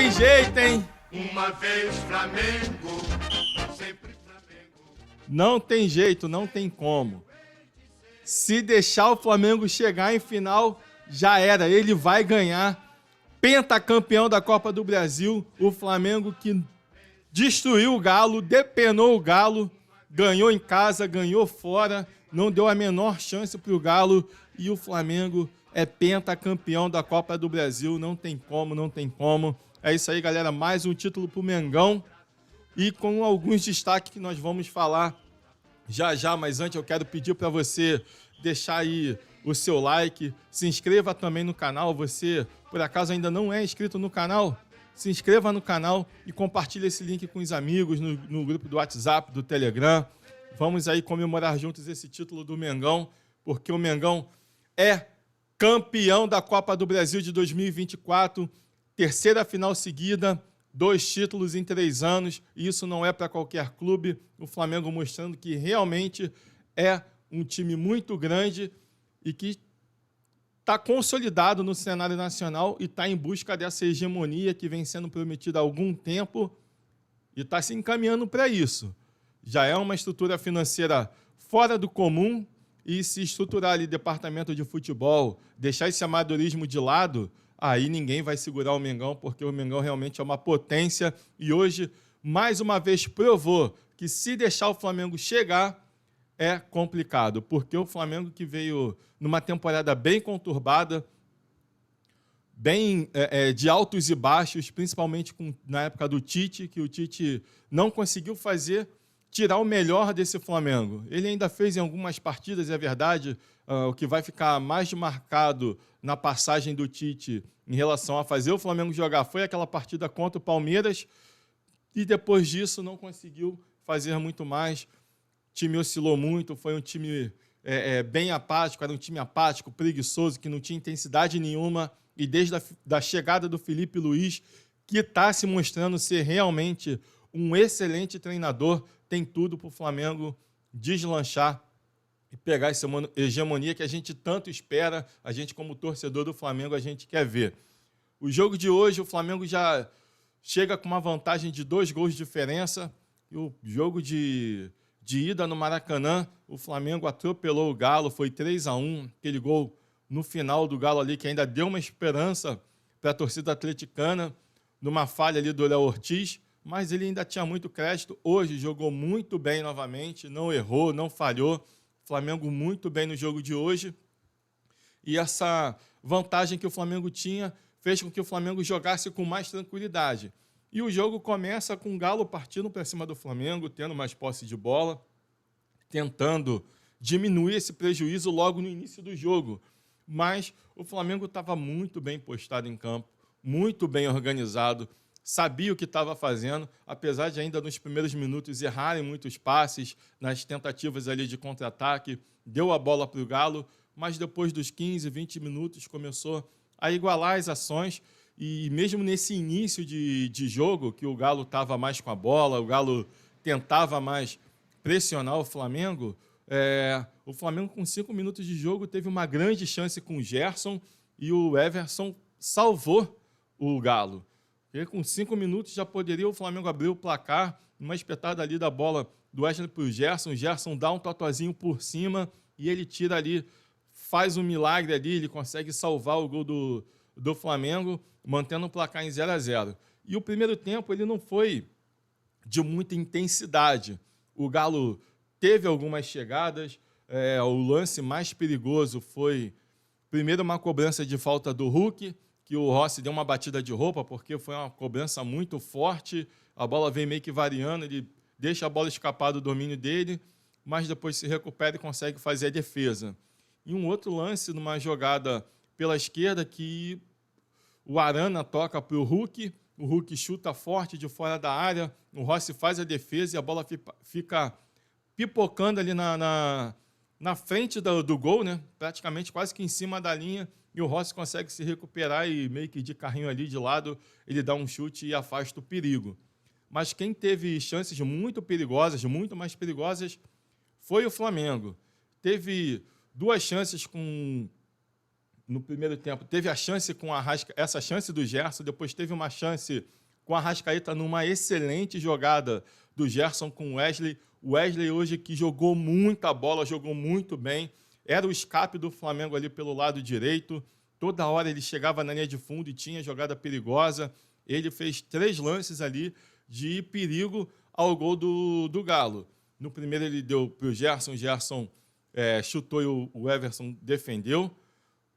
tem jeito, hein? Uma vez Flamengo, sempre Flamengo. Não tem jeito, não tem como. Se deixar o Flamengo chegar em final, já era. Ele vai ganhar. Pentacampeão da Copa do Brasil. O Flamengo que destruiu o Galo, depenou o Galo, ganhou em casa, ganhou fora, não deu a menor chance para o Galo. E o Flamengo é pentacampeão da Copa do Brasil. Não tem como, não tem como. É isso aí, galera. Mais um título pro Mengão. E com alguns destaques que nós vamos falar já. Mas antes eu quero pedir para você deixar aí o seu like. Se inscreva também no canal. Você, por acaso, ainda não é inscrito no canal? Se inscreva no canal e compartilhe esse link com os amigos no grupo do WhatsApp, do Telegram. Vamos aí comemorar juntos esse título do Mengão, porque o Mengão é campeão da Copa do Brasil de 2024. Terceira final seguida, 2 títulos em 3 anos, e isso não é para qualquer clube. O Flamengo mostrando que realmente é um time muito grande e que está consolidado no cenário nacional e está em busca dessa hegemonia que vem sendo prometida há algum tempo e está se encaminhando para isso. Já é uma estrutura financeira fora do comum e se estruturar ali departamento de futebol, deixar esse amadorismo de lado, aí ninguém vai segurar o Mengão, porque o Mengão realmente é uma potência e hoje, mais uma vez, provou que se deixar o Flamengo chegar, é complicado, porque o Flamengo que veio numa temporada bem conturbada, bem de altos e baixos, principalmente na época do Tite, que o Tite não conseguiu tirar o melhor desse Flamengo. Ele ainda fez em algumas partidas, é verdade, o que vai ficar mais marcado na passagem do Tite em relação a fazer o Flamengo jogar foi aquela partida contra o Palmeiras e depois disso não conseguiu fazer muito mais. O time oscilou muito, foi um time bem apático, era um time apático, preguiçoso, que não tinha intensidade nenhuma e desde a chegada do Felipe Luiz, que está se mostrando ser realmente um excelente treinador, tem tudo para o Flamengo deslanchar e pegar essa hegemonia que a gente tanto espera, a gente como torcedor do Flamengo, a gente quer ver. O jogo de hoje, o Flamengo já chega com uma vantagem de 2 gols de diferença, e o jogo de ida no Maracanã, o Flamengo atropelou o Galo, foi 3-1, aquele gol no final do Galo ali, que ainda deu uma esperança para a torcida atleticana, numa falha ali do Léo Ortiz, mas ele ainda tinha muito crédito. Hoje jogou muito bem novamente, não errou, não falhou. Flamengo muito bem no jogo de hoje. E essa vantagem que o Flamengo tinha fez com que o Flamengo jogasse com mais tranquilidade. E o jogo começa com o Galo partindo para cima do Flamengo, tendo mais posse de bola, tentando diminuir esse prejuízo logo no início do jogo. Mas o Flamengo estava muito bem postado em campo, muito bem organizado, sabia o que estava fazendo, apesar de ainda nos primeiros minutos errarem muitos passes, nas tentativas ali de contra-ataque, deu a bola para o Galo, mas depois dos 15, 20 minutos começou a igualar as ações e mesmo nesse início de jogo, que o Galo estava mais com a bola, o Galo tentava mais pressionar o Flamengo com 5 minutos de jogo teve uma grande chance com o Gerson e o Everson salvou o Galo. E com 5 minutos já poderia o Flamengo abrir o placar, uma espetada ali da bola do Wesley para o Gerson dá um totozinho por cima e ele tira ali, faz um milagre ali, ele consegue salvar o gol do Flamengo, mantendo o placar em 0-0. E o primeiro tempo ele não foi de muita intensidade. O Galo teve algumas chegadas, o lance mais perigoso foi, primeiro, uma cobrança de falta do Hulk, que o Rossi deu uma batida de roupa, porque foi uma cobrança muito forte, a bola vem meio que variando, ele deixa a bola escapar do domínio dele, mas depois se recupera e consegue fazer a defesa. E um outro lance, numa jogada pela esquerda, que o Arana toca para o Hulk chuta forte de fora da área, o Rossi faz a defesa e a bola fica pipocando ali na frente do gol, né? Praticamente quase que em cima da linha, e o Rossi consegue se recuperar e meio que de carrinho ali de lado, ele dá um chute e afasta o perigo. Mas quem teve chances muito perigosas, muito mais perigosas, foi o Flamengo. Teve 2 chances no primeiro tempo. Teve a chance com essa chance do Gerson, depois teve uma chance com a Arrascaeta numa excelente jogada do Gerson com o Wesley. O Wesley hoje que jogou muita bola, jogou muito bem, era o escape do Flamengo ali pelo lado direito, toda hora ele chegava na linha de fundo e tinha jogada perigosa. Ele fez 3 lances ali de perigo ao gol do Galo. No primeiro ele deu para o Gerson chutou e o Everson defendeu.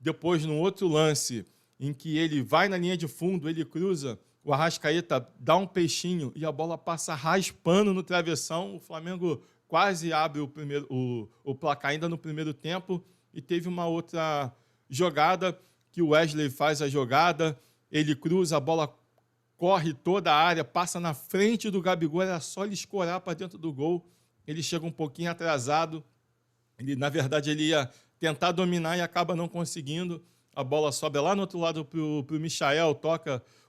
Depois, no outro lance, em que ele vai na linha de fundo, ele cruza, o Arrascaeta dá um peixinho e a bola passa raspando no travessão. O Flamengo quase abre o placar ainda no primeiro tempo. E teve uma outra jogada que o Wesley faz a jogada, ele cruza, a bola corre toda a área, passa na frente do Gabigol, era só ele escorar para dentro do gol. Ele chega um pouquinho atrasado, na verdade ele ia tentar dominar e acaba não conseguindo. A bola sobe lá no outro lado para o Michael,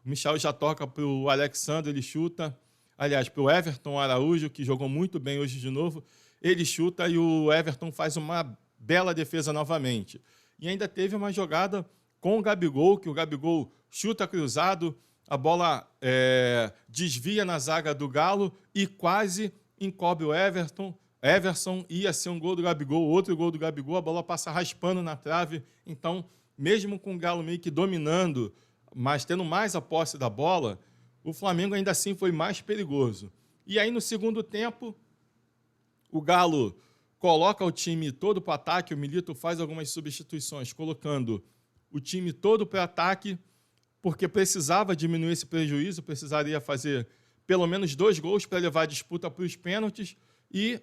o Michael já toca para o Alexandre, ele chuta. Aliás, para o Everton Araújo, que jogou muito bem hoje de novo, ele chuta e o Everton faz uma bela defesa novamente. E ainda teve uma jogada com o Gabigol, que o Gabigol chuta cruzado, a bola desvia na zaga do Galo e quase encobre o Everson, ia ser um gol do Gabigol, outro gol do Gabigol, a bola passa raspando na trave. Então, mesmo com o Galo meio que dominando, mas tendo mais a posse da bola, o Flamengo ainda assim foi mais perigoso. E aí, no segundo tempo, o Galo coloca o time todo para o ataque, o Milito faz algumas substituições, colocando o time todo para o ataque, porque precisava diminuir esse prejuízo, precisaria fazer pelo menos 2 gols para levar a disputa para os pênaltis, e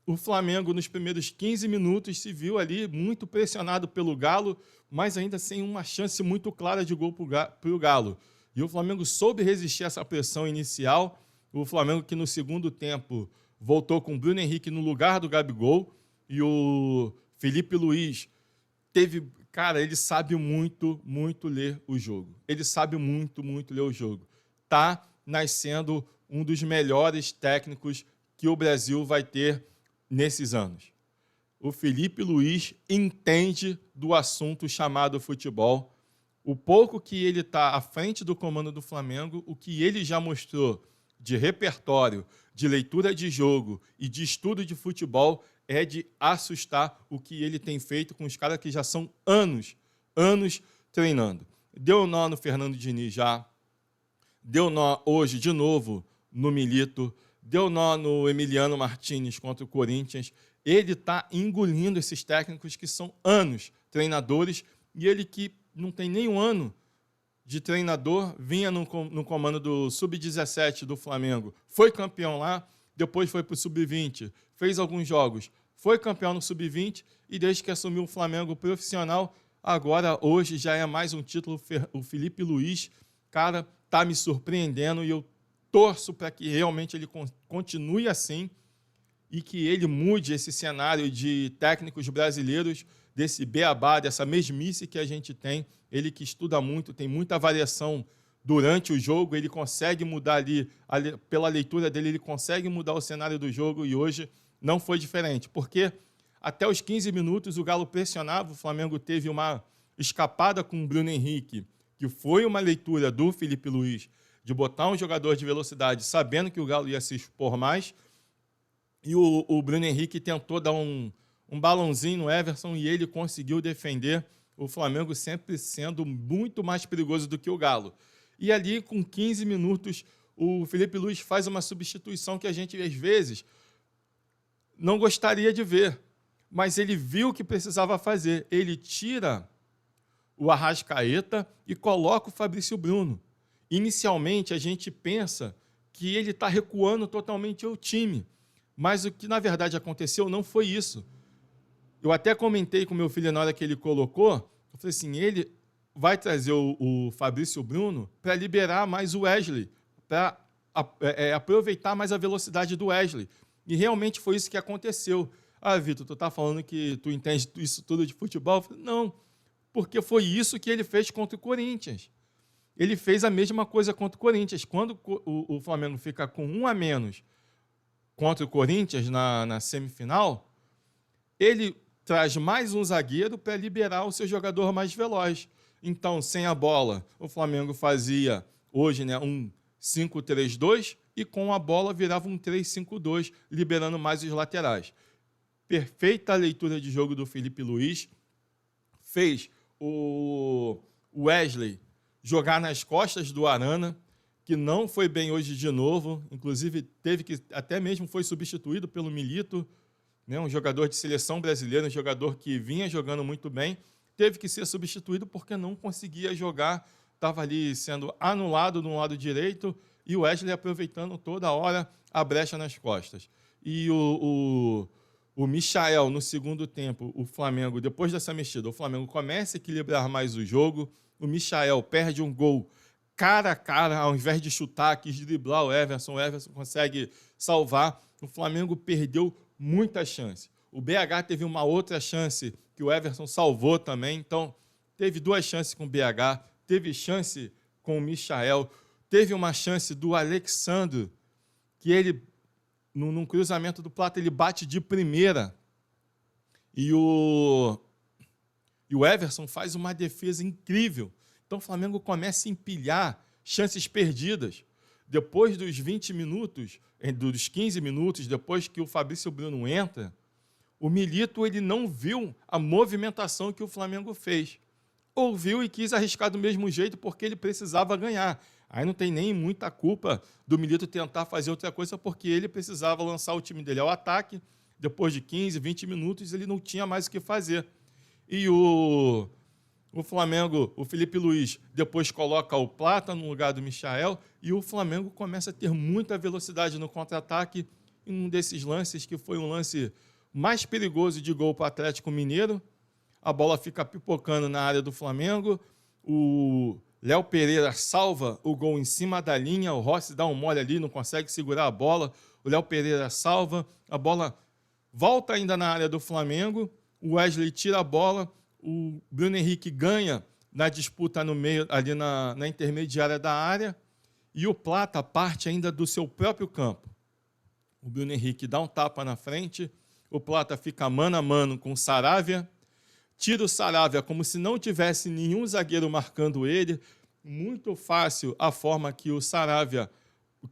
o Flamengo, nos primeiros 15 minutos, se viu ali muito pressionado pelo Galo, mas ainda sem uma chance muito clara de gol para o Galo. E o Flamengo soube resistir a essa pressão inicial. O Flamengo que no segundo tempo voltou com o Bruno Henrique no lugar do Gabigol, e o Felipe Luiz teve... Cara, ele sabe muito, muito ler o jogo. Ele sabe muito, muito ler o jogo. Está nascendo um dos melhores técnicos que o Brasil vai ter nesses anos. O Felipe Luiz entende do assunto chamado futebol. O pouco que ele está à frente do comando do Flamengo, o que ele já mostrou de repertório, de leitura de jogo e de estudo de futebol é de assustar o que ele tem feito com os caras que já são anos treinando. Deu nó no Fernando Diniz já, deu nó hoje de novo no Milito, deu nó no Emiliano Martínez contra o Corinthians. Ele está engolindo esses técnicos que são anos treinadores, e ele que não tem nem um ano de treinador, vinha no comando do Sub-17 do Flamengo, foi campeão lá, depois foi para o Sub-20, fez alguns jogos, foi campeão no Sub-20, e desde que assumiu o Flamengo profissional, agora, hoje, já é mais um título. O Felipe Luiz, cara, está me surpreendendo, e eu torço para que realmente ele continue assim e que ele mude esse cenário de técnicos brasileiros, desse beabá, dessa mesmice que a gente tem. Ele que estuda muito, tem muita variação durante o jogo, ele consegue mudar ali, pela leitura dele, ele consegue mudar o cenário do jogo, e hoje não foi diferente, porque até os 15 minutos o Galo pressionava, o Flamengo teve uma escapada com o Bruno Henrique, que foi uma leitura do Felipe Luiz, de botar um jogador de velocidade, sabendo que o Galo ia se expor mais, e o Bruno Henrique tentou dar um balãozinho no Everson, e ele conseguiu defender, o Flamengo sempre sendo muito mais perigoso do que o Galo. E ali, com 15 minutos, o Felipe Luiz faz uma substituição que a gente, às vezes, não gostaria de ver, mas ele viu o que precisava fazer. Ele tira o Arrascaeta e coloca o Fabrício Bruno. Inicialmente, a gente pensa que ele está recuando totalmente o time, mas o que, na verdade, aconteceu não foi isso. Eu até comentei com meu filho na hora que ele colocou, eu falei assim, ele vai trazer o Fabrício Bruno para liberar mais o Wesley, para aproveitar mais a velocidade do Wesley. E realmente foi isso que aconteceu. Ah, Vitor, tu está falando que tu entende isso tudo de futebol? Eu falei, não, porque foi isso que ele fez contra o Corinthians. Ele fez a mesma coisa contra o Corinthians. Quando o Flamengo fica com 1 a menos contra o Corinthians na semifinal, ele traz mais um zagueiro para liberar o seu jogador mais veloz. Então, sem a bola, o Flamengo fazia hoje, né, um 5-3-2 e com a bola virava um 3-5-2, liberando mais os laterais. Perfeita leitura de jogo do Filipe Luís, fez o Wesley jogar nas costas do Arana, que não foi bem hoje de novo, inclusive teve que até mesmo foi substituído pelo Milito, né, um jogador de seleção brasileira, um jogador que vinha jogando muito bem, teve que ser substituído porque não conseguia jogar, estava ali sendo anulado no lado direito e o Wesley aproveitando toda hora a brecha nas costas. E o Michael, no segundo tempo, o Flamengo, depois dessa mexida, o Flamengo começa a equilibrar mais o jogo, o Michael perde um gol cara a cara, ao invés de chutar, quis driblar o Everson consegue salvar, o Flamengo perdeu muita chance. O BH teve uma outra chance que o Everson salvou também, então teve 2 chances com o BH, teve chance com o Michael, teve uma chance do Alexandre, que ele, num cruzamento do Plata, ele bate de primeira, e o Everson faz uma defesa incrível. Então o Flamengo começa a empilhar chances perdidas. Depois dos 20 minutos, dos 15 minutos, depois que o Fabrício Bruno entra, o Milito ele não viu a movimentação que o Flamengo fez. Ouviu e quis arriscar do mesmo jeito porque ele precisava ganhar. Aí não tem nem muita culpa do Milito tentar fazer outra coisa porque ele precisava lançar o time dele ao ataque. Depois de 15, 20 minutos, ele não tinha mais o que fazer. E o Flamengo, o Filipe Luís, depois coloca o Plata no lugar do Michael e o Flamengo começa a ter muita velocidade no contra-ataque em um desses lances que foi um lance mais perigoso de gol para o Atlético Mineiro. A bola fica pipocando na área do Flamengo, o Léo Pereira salva o gol em cima da linha, o Rossi dá um mole ali, não consegue segurar a bola, o Léo Pereira salva, a bola volta ainda na área do Flamengo, o Wesley tira a bola, o Bruno Henrique ganha na disputa no meio, ali na intermediária da área, e o Plata parte ainda do seu próprio campo. O Bruno Henrique dá um tapa na frente, o Plata fica mano a mano com o Saravia, tira o Saravia como se não tivesse nenhum zagueiro marcando ele, muito fácil a forma que o Saravia,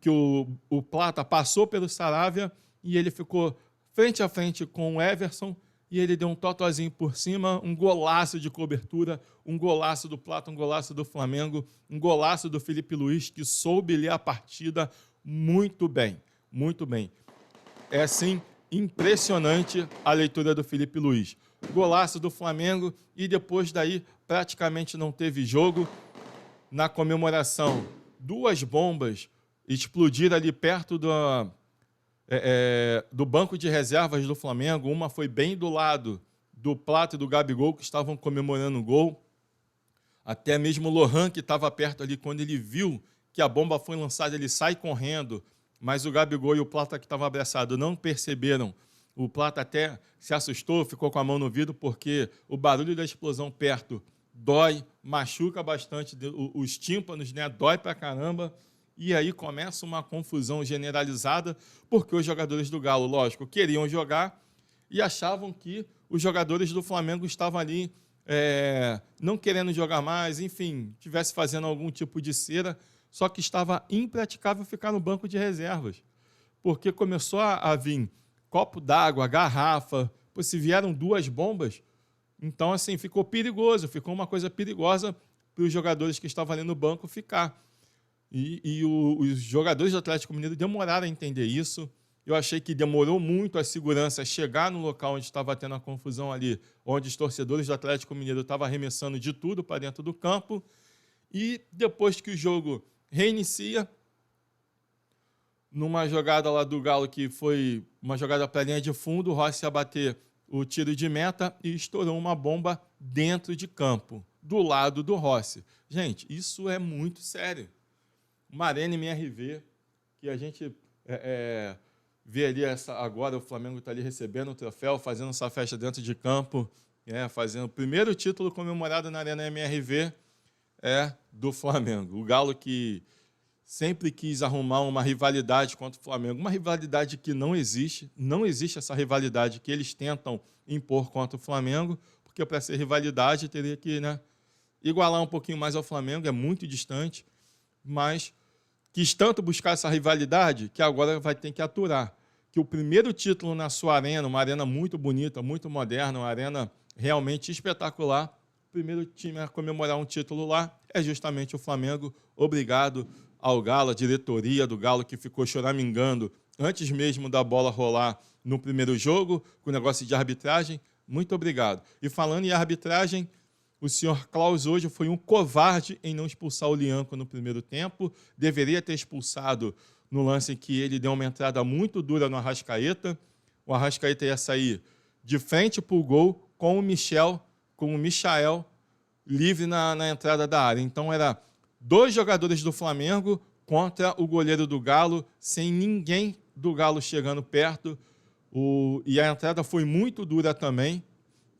que o Plata passou pelo Saravia, e ele ficou frente a frente com o Everson, e ele deu um totozinho por cima, um golaço de cobertura, um golaço do Plata, um golaço do Flamengo, um golaço do Filipe Luís, que soube ler a partida muito bem, muito bem. É, assim, impressionante a leitura do Filipe Luís. Golaço do Flamengo e depois daí praticamente não teve jogo. Na comemoração, 2 bombas explodiram ali perto do banco de reservas do Flamengo. Uma foi bem do lado do Plata e do Gabigol, que estavam comemorando o gol. Até mesmo o Lohan, que estava perto ali, quando ele viu que a bomba foi lançada, ele sai correndo, mas o Gabigol e o Plata, que estavam abraçados, não perceberam. O Plata até se assustou, ficou com a mão no vidro, porque o barulho da explosão perto dói, machuca bastante os tímpanos, né? Dói pra caramba. E aí começa uma confusão generalizada, porque os jogadores do Galo, lógico, queriam jogar e achavam que os jogadores do Flamengo estavam ali não querendo jogar mais, enfim, estivesse fazendo algum tipo de cera, só que estava impraticável ficar no banco de reservas, porque começou a vir copo d'água, garrafa, se vieram 2 bombas, então assim, ficou perigoso, ficou uma coisa perigosa para os jogadores que estavam ali no banco ficar. E os jogadores do Atlético Mineiro demoraram a entender isso. Eu achei que demorou muito a segurança chegar no local onde estava tendo a confusão ali, onde os torcedores do Atlético Mineiro estavam arremessando de tudo para dentro do campo. E depois que o jogo reinicia, numa jogada lá do Galo, que foi uma jogada para a linha de fundo, o Rossi ia bater o tiro de meta e estourou uma bomba dentro de campo, do lado do Rossi. Gente, isso é muito sério. Uma Arena MRV, que a gente vê ali agora, o Flamengo está ali recebendo o troféu, fazendo essa festa dentro de campo, fazendo o primeiro título comemorado na Arena MRV do Flamengo. O Galo que sempre quis arrumar uma rivalidade contra o Flamengo, uma rivalidade que não existe essa rivalidade que eles tentam impor contra o Flamengo, porque para ser rivalidade teria que igualar um pouquinho mais ao Flamengo, é muito distante, mas quis tanto buscar essa rivalidade que agora vai ter que aturar. Que o primeiro título na sua arena, uma arena muito bonita, muito moderna, uma arena realmente espetacular, o primeiro time a comemorar um título lá é justamente o Flamengo. Obrigado ao Galo, a diretoria do Galo, que ficou choramingando antes mesmo da bola rolar no primeiro jogo, com o negócio de arbitragem. Muito obrigado. E falando em arbitragem, o senhor Klaus hoje foi um covarde em não expulsar o Lianco no primeiro tempo. Deveria ter expulsado no lance em que ele deu uma entrada muito dura no Arrascaeta. O Arrascaeta ia sair de frente para o gol com o Michael livre na entrada da área. Então, era 2 jogadores do Flamengo contra o goleiro do Galo, sem ninguém do Galo chegando perto. E a entrada foi muito dura também.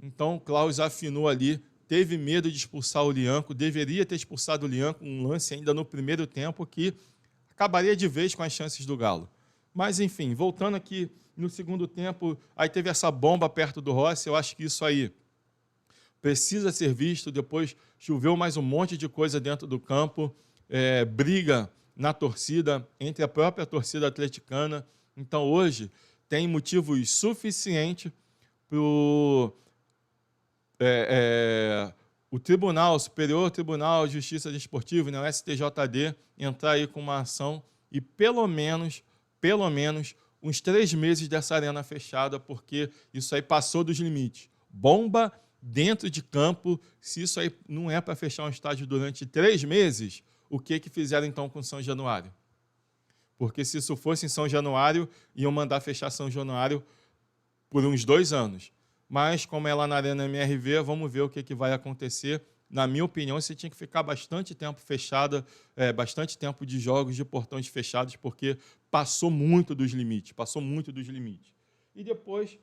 Então, o Klaus afinou ali, teve medo de expulsar o Lianco, deveria ter expulsado o Lianco, um lance ainda no primeiro tempo que acabaria de vez com as chances do Galo. Mas, enfim, voltando aqui no segundo tempo, aí teve essa bomba perto do Rossi, eu acho que isso aí precisa ser visto. Depois choveu mais um monte de coisa dentro do campo, briga na torcida, entre a própria torcida atleticana. Então, hoje, tem motivos suficientes para o Tribunal Superior Tribunal de Justiça Desportiva, né, o STJD, entrar aí com uma ação e pelo menos uns 3 meses dessa arena fechada, porque isso aí passou dos limites. Bomba dentro de campo, se isso aí não é para fechar um estádio durante 3 meses, o que fizeram então com São Januário? Porque se isso fosse em São Januário, iam mandar fechar São Januário por uns 2 anos. Mas, como é lá na Arena MRV, vamos ver o que vai acontecer. Na minha opinião, você tinha que ficar bastante tempo fechada, bastante tempo de jogos de portões fechados, porque passou muito dos limites. E depois,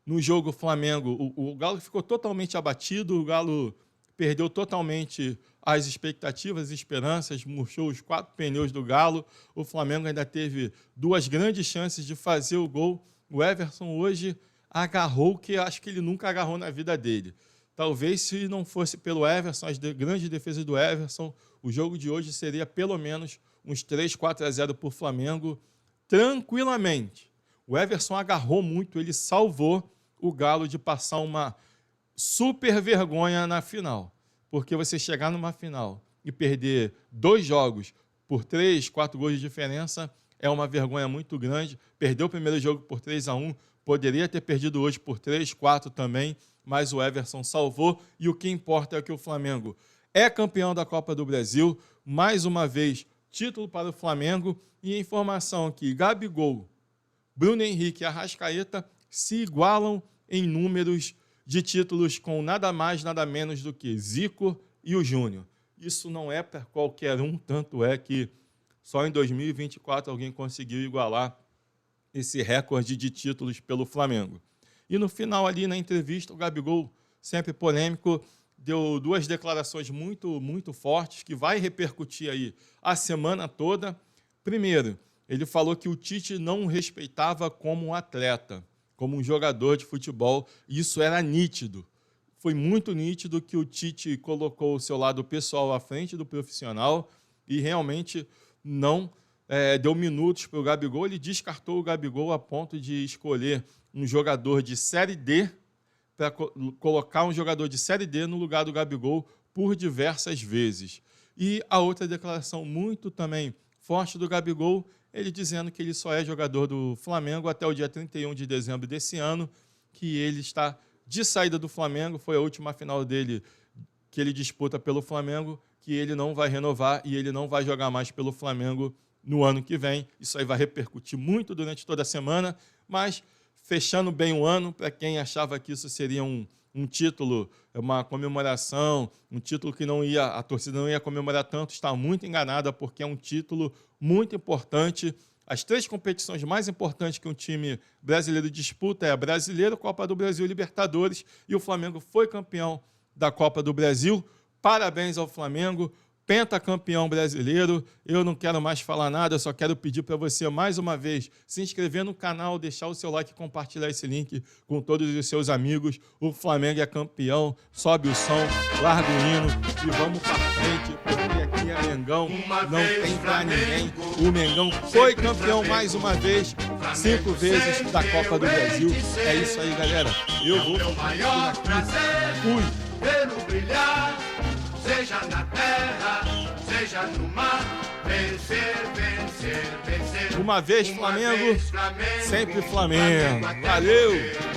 no jogo Flamengo, o Galo ficou totalmente abatido, o Galo perdeu totalmente as expectativas, as esperanças, murchou os 4 pneus do Galo. O Flamengo ainda teve 2 grandes chances de fazer o gol. O Everson hoje agarrou o que acho que ele nunca agarrou na vida dele. Talvez, se não fosse pelo Everson, as grandes defesas do Everson, o jogo de hoje seria pelo menos uns 3-4-0 para o Flamengo, tranquilamente. O Everson agarrou muito, ele salvou o Galo de passar uma super vergonha na final. Porque você chegar numa final e perder 2 jogos por 3, 4 gols de diferença é uma vergonha muito grande. Perdeu o primeiro jogo por 3-1, poderia ter perdido hoje por 3, 4 também, mas o Everson salvou. E o que importa é que o Flamengo é campeão da Copa do Brasil. Mais uma vez, título para o Flamengo. E a informação aqui, Gabigol, Bruno Henrique e Arrascaeta se igualam em números de títulos com nada mais, nada menos do que Zico e o Júnior. Isso não é para qualquer um, tanto é que só em 2024 alguém conseguiu igualar esse recorde de títulos pelo Flamengo. E no final ali na entrevista, o Gabigol, sempre polêmico, deu 2 declarações muito fortes que vai repercutir aí a semana toda. Primeiro, ele falou que o Tite não o respeitava como um atleta, como um jogador de futebol. Isso era nítido. Foi muito nítido que o Tite colocou o seu lado pessoal à frente do profissional e realmente não deu minutos para o Gabigol. Ele descartou o Gabigol a ponto de escolher um jogador de Série D para colocar um jogador de Série D no lugar do Gabigol por diversas vezes. E a outra declaração muito também forte do Gabigol, ele dizendo que ele só é jogador do Flamengo até o dia 31 de dezembro desse ano, que ele está de saída do Flamengo, foi a última final dele que ele disputa pelo Flamengo, que ele não vai renovar e ele não vai jogar mais pelo Flamengo no ano que vem. Isso aí vai repercutir muito durante toda a semana, mas fechando bem o ano, para quem achava que isso seria um título, uma comemoração, um título que a torcida não ia comemorar tanto, está muito enganada, porque é um título muito importante. As 3 competições mais importantes que um time brasileiro disputa é a Brasileiro, Copa do Brasil e Libertadores, e o Flamengo foi campeão da Copa do Brasil. Parabéns ao Flamengo, pentacampeão brasileiro. Eu não quero mais falar nada, só quero pedir para você, mais uma vez, se inscrever no canal, deixar o seu like e compartilhar esse link com todos os seus amigos. O Flamengo é campeão, sobe o som, larga o hino e vamos para frente, porque aqui Sintonia Mengão, não tem pra ninguém. O Mengão foi campeão mais uma vez, 5 vezes da Copa do Brasil. É isso aí, galera. Eu vou Meu maior aqui. prazer, Fui. vê-lo brilhar, seja na terra, seja no mar, vencer, vencer, vencer. Uma vez Flamengo, sempre Flamengo. Valeu!